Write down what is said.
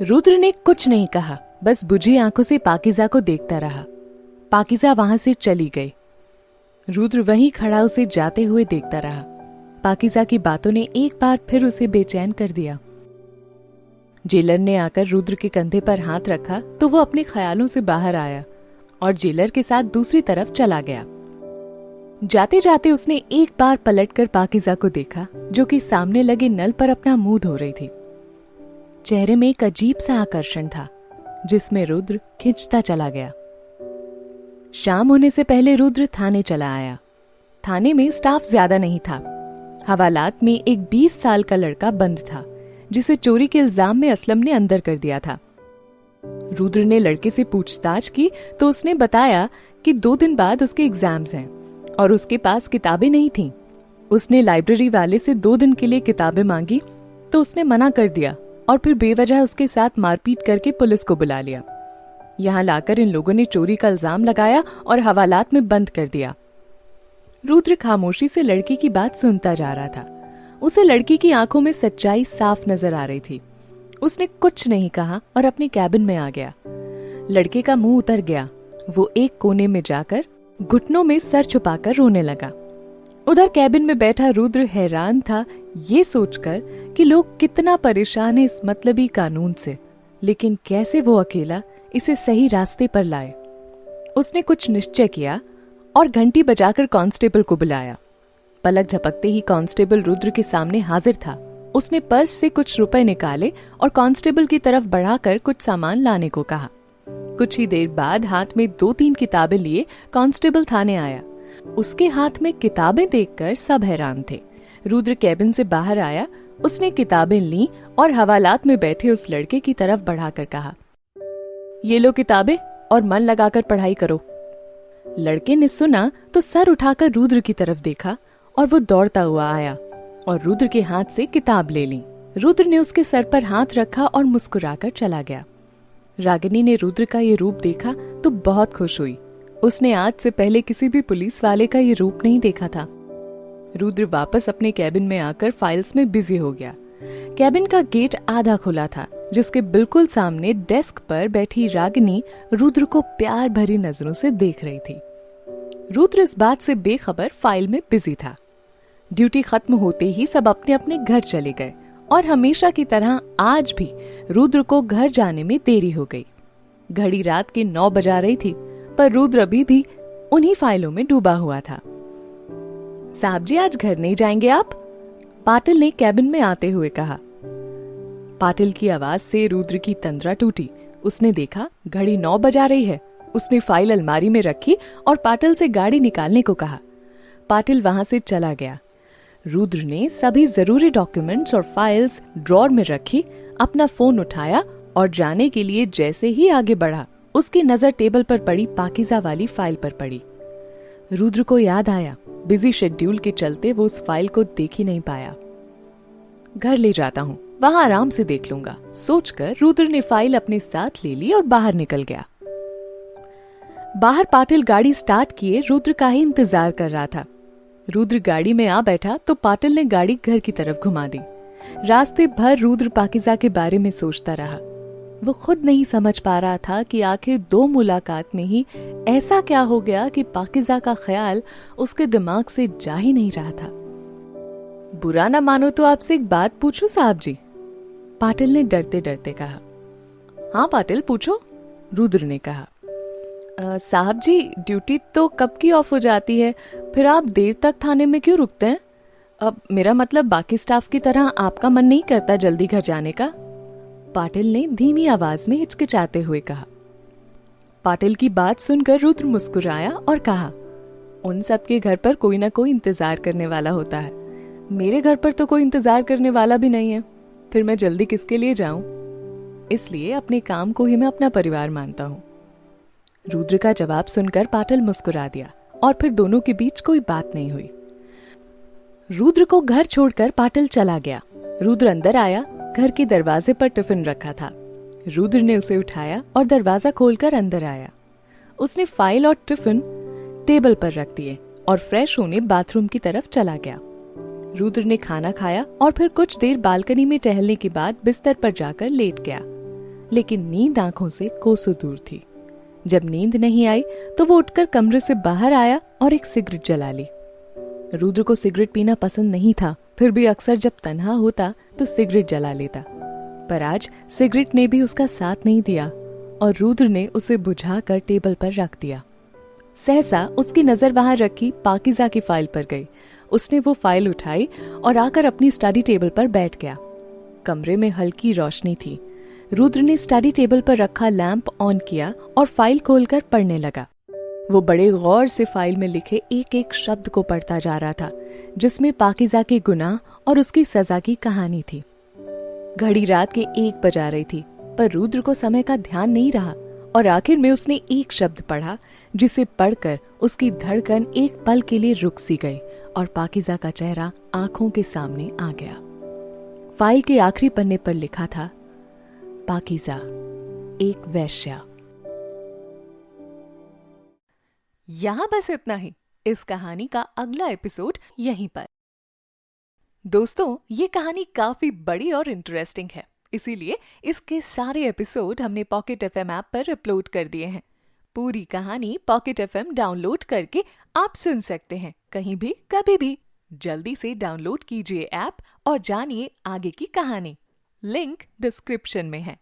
रुद्र ने कुछ नहीं कहा, बस बुझी आंखों से पाकीज़ा को देखता रहा। पाकीज़ा वहां से चली गई। रुद्र वहीं खड़ा उसे जाते हुए देखता रहा। पाकीज़ा की बातों ने एक बार फिर उसे बेचैन कर दिया। जेलर ने आकर रुद्र के कंधे पर हाथ रखा तो वो अपने ख्यालों से बाहर आया और जेलर के साथ दूसरी तरफ चला गया। जाते जाते उसने एक बार पलटकर पाकीज़ा को देखा, जो कि सामने लगे नल पर अपना मुंह धो रही थी। चेहरे में एक अजीब सा आकर्षण था, जिसमें रुद्र खिंचता चला गया। शाम होने से पहले रुद्र थाने चला आया। थाने में स्टाफ ज्यादा नहीं था। हवालात में एक 20 साल का लड़का बंद था, जिसे चोरी के इल्जाम में असलम ने अंदर कर दिया था। रुद्र ने लड़के से पूछताछ की तो उसने बताया कि 2 दिन बाद उसके एग्जाम्स हैं और उसके पास किताबें नहीं थीं। उसने लाइब्रेरी वाले से 2 दिन के लिए किताबें मांगी तो उसने मना कर दिया और फिर बेवजह उसके साथ मारपीट करके पुलिस को बुला लिया। यहाँ लाकर इन लोगों ने चोरी का इल्जाम लगाया और हवालात में बंद कर दिया। रुद्र खामोशी से लड़की की बात सुनता जा रहा था। उसे लड़की की आंखों में सच्चाई साफ नजर आ रही थी। उसने कुछ नहीं कहा और अपने कैबिन में आ गया। लड़के का मुंह उतर गया। वो एक कोने में जाकर घुटनों में सर छुपाकर रोने लगा। उधर कैबिन में बैठा रुद्र हैरान था ये सोचकर कि लोग कितना परेशान है इस मतलबी कानून से, लेकिन कैसे वो अकेला इसे सही रास्ते पर लाए। उसने कुछ निश्चय किया और घंटी बजाकर कांस्टेबल को बुलाया। पलक झपकते ही कांस्टेबल रुद्र के सामने हाजिर था। उसने पर्स से कुछ रुपए निकाले और कांस्टेबल की तरफ बढ़ाकर कुछ सामान लाने को कहा। कुछ ही देर बाद हाथ में 2-3 किताबें लिए कांस्टेबल थाने आया। उसके हाथ में किताबें देखकर सब हैरान थे। रुद्र कैबिन से बाहर आया। उसने किताबें ली और हवालात में बैठे उस लड़के की तरफ बढ़ाकर कहा, ये लो किताबें और मन लगाकर पढ़ाई करो। लड़के ने सुना तो सर उठाकर रुद्र की तरफ देखा और वो दौड़ता हुआ आया और रुद्र के हाथ से किताब ले ली। रुद्र ने उसके सर पर हाथ रखा और मुस्कुराकर चला गया। रागिनी ने रुद्र का ये रूप देखा तो बहुत खुश हुई। उसने आज से पहले किसी भी पुलिस वाले का ये रूप नहीं देखा था। रुद्र वापस अपने कैबिन में आकर फाइल्स में बिजी हो गया। कैबिन का गेट आधा खुला था, जिसके बिल्कुल सामने डेस्क पर बैठी रागिनी रुद्र को प्यार भरी नजरों से देख रही थी। रुद्र इस बात से बेखबर फाइल में बिजी था। ड्यूटी खत्म होते ही सब अपने अपने घर चले गए और हमेशा की तरह आज भी रुद्र को घर जाने में देरी हो गई। घड़ी रात के 9 बजा रही थी, पर रुद्र अभी भी उन्हीं फाइलों में डूबा हुआ था। साहब जी, आज घर नहीं जाएंगे आप? पाटिल ने कैबिन में आते हुए कहा। पाटिल की आवाज से रुद्र की तंद्रा टूटी। उसने देखा घड़ी 9 बजा रही है। उसने फाइल अलमारी में रखी और पाटिल से गाड़ी निकालने को कहा। पाटिल वहां से चला गया। रुद्र ने सभी जरूरी डॉक्यूमेंट्स और फाइल्स ड्रॉर में रखी, अपना फोन उठाया और जाने के लिए जैसे ही आगे बढ़ा, उसकी नजर टेबल पर पड़ी पाकीज़ा वाली फाइल पर पड़ी। रुद्र को याद आया, बिजी शेड्यूल के चलते वो उस फाइल को देख ही नहीं पाया। घर ले जाता हूँ, वहां आराम से देख लूंगा, सोचकर रुद्र ने फाइल अपने साथ ले ली और बाहर निकल गया। बाहर पाटिल गाड़ी स्टार्ट किए रुद्र का ही इंतजार कर रहा था। रुद्र गाड़ी में आ बैठा तो पाटिल ने गाड़ी घर की तरफ घुमा दी। रास्ते भर रुद्र पाकीज़ा के बारे में सोचता रहा। वो खुद नहीं समझ पा रहा था कि आखिर 2 मुलाकात में ही ऐसा क्या हो गया कि पाकीज़ा का ख्याल उसके दिमाग से जा ही नहीं रहा था। बुरा ना मानो तो आपसे एक बात पूछूं साहब जी? पाटिल ने डरते डरते कहा। हाँ पाटिल, पूछो, रुद्र ने कहा। साहब जी, ड्यूटी तो कब की ऑफ हो जाती है, फिर आप देर तक थाने में क्यों रुकते हैं? अब मेरा मतलब बाकी स्टाफ की तरह आपका मन नहीं करता जल्दी घर जाने का? पाटिल ने धीमी आवाज में हिचकिचाते हुए कहा। पाटिल की बात सुनकर रुद्र मुस्कुराया और कहा, उन सब के घर पर कोई ना कोई इंतजार करने वाला होता है। मेरे घर पर तो कोई इंतजार करने वाला भी नहीं है, फिर मैं जल्दी किसके लिए जाऊं? इसलिए अपने काम को ही मैं अपना परिवार मानता हूं। रुद्र का जवाब सुनकर पाटिल मुस्कुरा दिया और फिर दोनों के बीच कोई बात नहीं हुई। रुद्र को घर छोड़कर पाटिल चला गया। रुद्र अंदर आया। घर के दरवाजे पर टिफिन रखा था। रुद्र ने उसे उठाया और दरवाजा खोलकर अंदर आया। उसने फाइल और टिफिन टेबल पर रख दिए और फ्रेश होने बाथरूम की तरफ चला गया। रुद्र ने खाना खाया और फिर कुछ देर बालकनी में टहलने के बाद बिस्तर पर जाकर लेट गया। लेकिन नींद आंखों से कोसों दूर थी। जब नींद नहीं आई तो वो उठकर कमरे से बाहर आया और एक सिगरेट जला ली। रुद्र को सिगरेट पीना पसंद नहीं था, फिर भी अक्सर जब तन्हा होता तो सिगरेट जला लेता। पर आज सिगरेट ने भी उसका साथ नहीं दिया और रुद्र ने उसे बुझाकर टेबल पर रख दिया। सहसा उसकी नजर वहां रखी पाकीज़ा की फाइल पर गई। उसने वो फाइल उठाई और आकर अपनी स्टडी टेबल पर बैठ गया। कमरे में हल्की रोशनी थी। रुद्र ने स्टडी टेबल पर रखा लैंप ऑन किया और फाइल खोलकर पढ़ने लगा। वो बड़े गौर से फाइल में लिखे एक एक शब्द को पढ़ता जा रहा था, जिसमें पाकीज़ा के गुनाह और उसकी सजा की कहानी थी। घड़ी रात के 1 बजा रही थी, पर रुद्र को समय का ध्यान नहीं रहा और आखिर में उसने एक शब्द पढ़ा, जिसे पढ़कर उसकी धड़कन एक पल के लिए रुक सी गई और पाकीज़ा का चेहरा आंखों के सामने आ गया। फाइल के आखिरी पन्ने पर लिखा था, पाकीज़ा एक वेश्या। यहां बस इतना ही। इस कहानी का अगला एपिसोड यहीं पर। दोस्तों, ये कहानी काफी बड़ी और इंटरेस्टिंग है, इसीलिए इसके सारे एपिसोड हमने पॉकेट एफएम ऐप पर अपलोड कर दिए हैं। पूरी कहानी पॉकेट एफएम डाउनलोड करके आप सुन सकते हैं, कहीं भी कभी भी। जल्दी से डाउनलोड कीजिए ऐप और जानिए आगे की कहानी। लिंक डिस्क्रिप्शन में है।